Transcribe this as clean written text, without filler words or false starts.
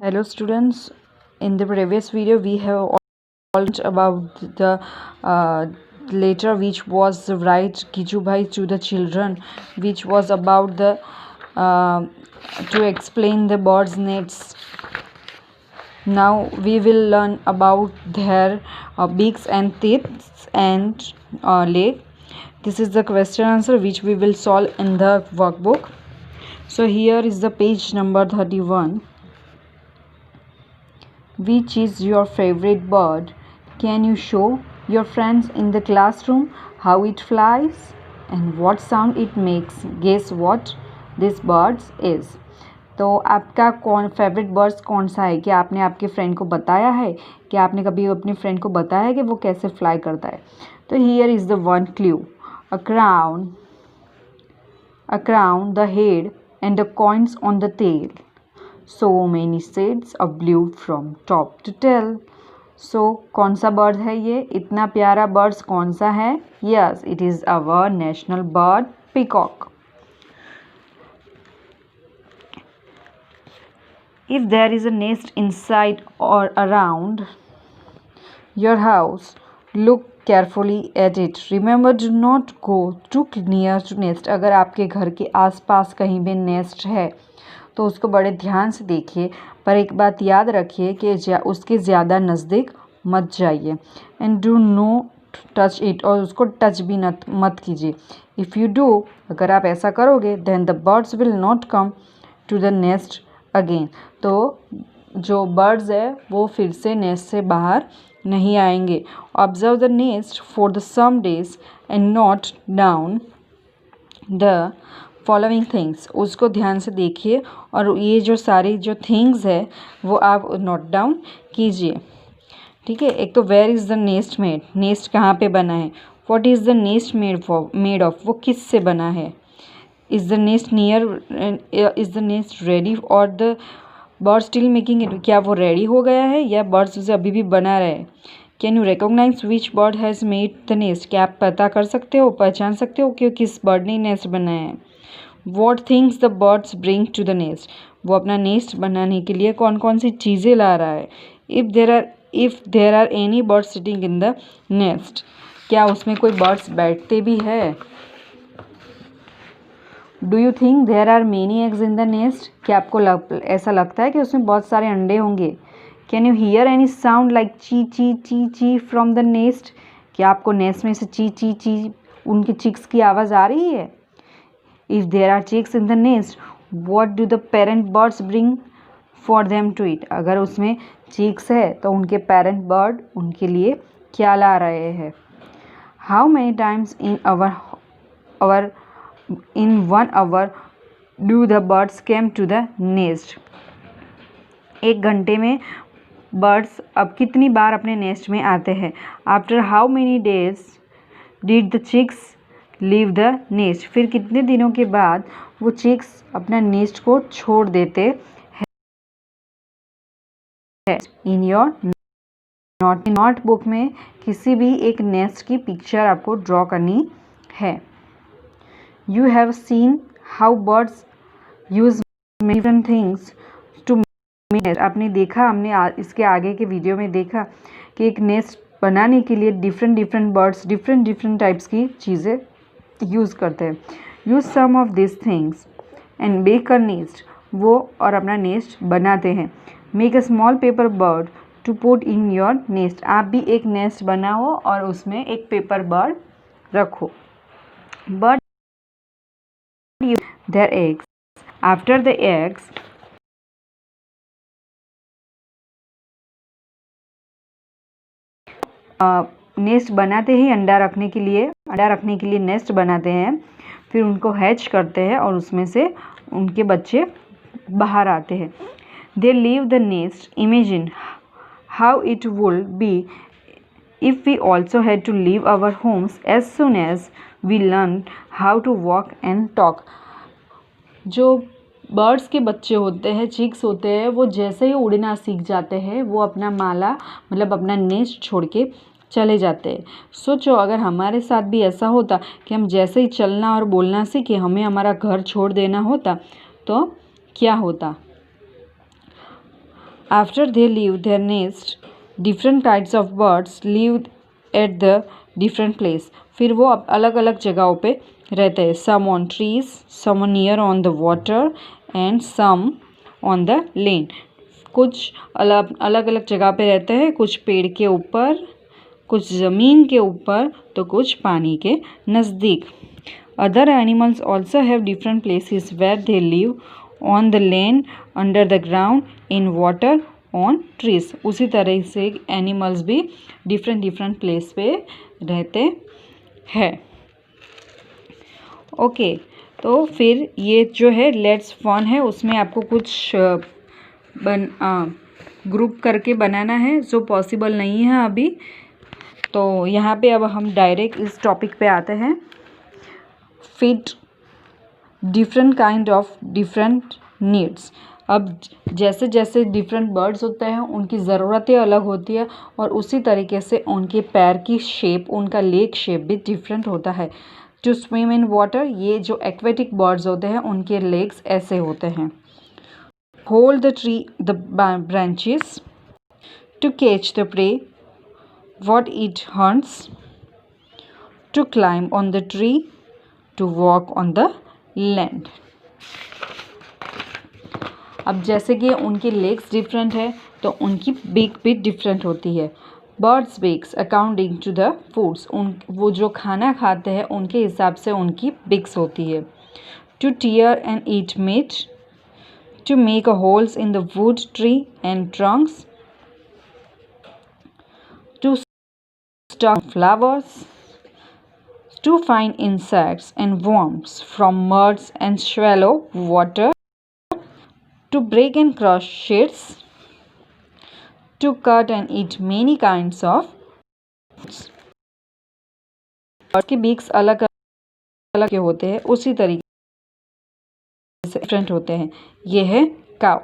Hello students, in the previous video we have learned about the letter which was write Kijubhai to the children, which was about the to explain the birds' nests. Now we will learn about their beaks and teeth and leg. This is the question answer which we will solve in the workbook. So here is the page number 31. Which is your favorite bird? Can you show your friends in the classroom how it flies and what sound it makes? Guess what this bird is. तो आपका कौन favourite birds कौन सा है? क्या आपने आपके friend को बताया है? क्या आपने कभी अपने फ्रेंड को बताया है कि वो कैसे फ्लाई करता है? तो here is the one clue. A crown, the head and the coins on the tail. So many shades of blue from top to tail. So कौन सा बर्ड है ये? इतना प्यारा बर्ड्स कौन सा है? Yes, it is our national bird, peacock. If there is a nest inside or around your house, look carefully at it. Remember, do not go too near to nest. अगर आपके घर के आसपास कहीं भी नेस्ट है तो उसको बड़े ध्यान से देखिए, पर एक बात याद रखिए कि उसके ज़्यादा नज़दीक मत जाइए. And do not touch it, और उसको टच भी मत कीजिए. इफ़ यू डू, अगर आप ऐसा करोगे, then the birds will not come to the nest again. तो जो बर्ड्स है वो फिर से नेस्ट से बाहर नहीं आएंगे. Observe the nest for the some days and note down the following things. उसको ध्यान से देखिए और ये जो सारी जो थिंग्स है वो आप नोट डाउन कीजिए. ठीक है. एक तो where is the nest made, nest कहाँ पे बना है. What is the nest made of, वो किस से बना है. Is the nest near, is the nest ready, और the bird still making it, क्या वो रेडी हो गया है या बर्ड्स उसे अभी भी बना रहे हैं. Can you recognise which bird has made the nest, क्या आप पता कर सकते हो, पहचान सकते हो कि किस बर्ड ने नेस्ट बनाया है. What things the birds bring to the nest, वो अपना नेस्ट बनाने के लिए कौन कौन सी चीज़ें ला रहा है. If there are any birds sitting in the nest, क्या उसमें कोई बर्ड्स बैठते भी है. Do you think there are many eggs in the nest, क्या आपको ऐसा लगता है कि उसमें बहुत सारे अंडे होंगे. Can you here any sound like ची ची ची ची फ्रॉम द नेस्ट, क्या आपको नेस्ट में से ची ची ची उनके चिक्स की आवाज़ आ रही है. If there are chicks in the nest, what do the parent birds bring for them to eat, अगर उसमें चिक्स है तो उनके पेरेंट बर्ड उनके लिए क्या ला रहे हैं. How many times in 1 hour do the birds came to the nest, 1 घंटे में बर्ड्स अब कितनी बार अपने नेस्ट में आते हैं. After how many days did the chicks leave the nest, फिर कितने दिनों के बाद वो चिक्स अपना नेस्ट को छोड़ देते हैं. इन योर नोटबुक में किसी भी एक नेस्ट की पिक्चर आपको ड्रॉ करनी है. You have seen how birds use many different things to make nest. आपने देखा, हमने इसके आगे के वीडियो में देखा कि एक नेस्ट बनाने के लिए डिफरेंट बर्ड्स डिफरेंट टाइप्स की चीज़ें यूज़ करते हैं. Use some of this things and make a nest, वो और अपना नेस्ट बनाते हैं. Make a small paper bird to put in your nest, आप भी एक नेस्ट बनाओ और उसमें एक पेपर बर्ड रखो. Bird their eggs. After the eggs, nest बनाते ही अंडा रखने के लिए नेस्ट बनाते हैं. फिर उनको हैच करते हैं और उसमें से उनके बच्चे बाहर आते हैं. They leave the nest. Imagine how it would be if we also had to leave our homes as soon as we learned how to walk and talk. जो बर्ड्स के बच्चे होते हैं, चिक्स होते हैं, वो जैसे ही उड़ना सीख जाते हैं वो अपना माला मतलब अपना नेस्ट छोड़ के चले जाते हैं. सोचो अगर हमारे साथ भी ऐसा होता कि हम जैसे ही चलना और बोलना सीखे हमें हमारा घर छोड़ देना होता तो क्या होता. After they leave their nest, different kinds of birds live at the different place. फिर वो अलग अलग जगहों पे रहते हैं. Some on trees, some near on the water and some on the land. कुछ अलग अलग जगह पे रहते हैं, कुछ पेड़ के ऊपर, कुछ ज़मीन के ऊपर, तो कुछ पानी के नज़दीक. Other animals also have different places where they live, on the land, under the ground, in water, on trees. उसी तरह से एनिमल्स भी डिफरेंट प्लेस पे रहते हैं. ओके, तो फिर ये जो है लेट्स फन है, उसमें आपको कुछ ग्रुप करके बनाना है जो पॉसिबल नहीं है अभी. तो यहाँ पे अब हम डायरेक्ट इस टॉपिक पे आते हैं. Fit different kind of different needs. अब जैसे जैसे डिफरेंट बर्ड्स होते हैं उनकी ज़रूरतें अलग होती है और उसी तरीके से उनके पैर की शेप, उनका लेग शेप भी डिफरेंट होता है. टू स्विम इन वाटर, ये जो एक्वेटिक बर्ड्स होते हैं उनके लेग्स ऐसे होते हैं. Hold the tree the branches to catch the prey what it hunts, to climb on the tree, to walk on the land. अब जैसे कि उनके लेग्स डिफरेंट है तो उनकी बीक भी डिफरेंट होती है. Birds beaks according to the foods, वो जो खाना खाते हैं उनके हिसाब से उनकी बीक्स होती है. To tear and eat meat, to make a holes in the wood tree and trunks, to stuff flowers, to find insects and worms from muds and shallow water, to break and crush sheets, to cut and eat many kinds of fruits. Bird के beaks अलग अलग के होते हैं, उसी तरीके से different होते हैं. ये है काउ.